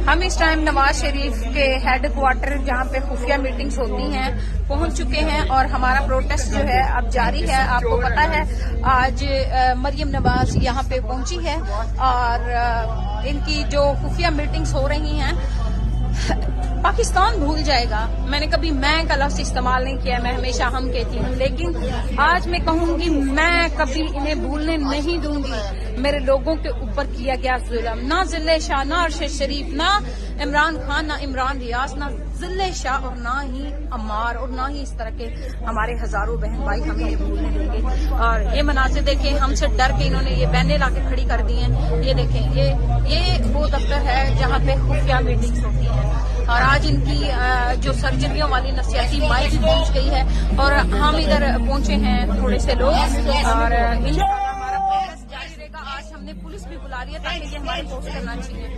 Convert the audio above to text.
ہم اس ٹائم نواز شریف کے head quarter جہاں پہ خفیہ میٹنگز ہوتی ہیں پہنچ چکے ہیں اور ہمارا پروٹیسٹ جو ہے اب جاری ہے. آپ کو پتا ہے آج مریم نواز یہاں پہ پہنچی ہے اور ان کی جو خفیہ میٹنگز ہو رہی ہیں. پاکستان بھول جائے گا. میں نے کبھی میں کا لفظ استعمال نہیں کیا, میں ہمیشہ ہم کہتی ہوں, لیکن آج میں کہوں گی میں کبھی انہیں بھولنے نہیں دوں گی. میرے لوگوں کے اوپر کیا گیا ظلم, نہ ذلِ شاہ, نہ ارشد شریف, نہ عمران خان, نہ عمران ریاض, نہ ذلِ شاہ اور نہ ہی عمار اور نہ ہی اس طرح کے ہمارے ہزاروں بہن بھائی ہم یہ بھولنے دیں گے. اور یہ مناظر دیکھیں, ہم سے ڈر کے انہوں نے یہ بینر لا کے کھڑی کر دی ہیں. یہ دیکھیں, یہ وہ دفتر ہے جہاں پہ خفیہ میٹنگز ہوتی ہیں اور آج ان کی جو سرجریوں والی نفسیاتی مائک پہنچ گئی ہے اور ہم ادھر پہنچے ہیں تھوڑے سے لوگ اور ہمارا پروٹیسٹ جاری رہے گا. آج ہم نے پولیس بھی بلا لیا تاکہ یہ ہماری پوسٹ کرنا چاہیے.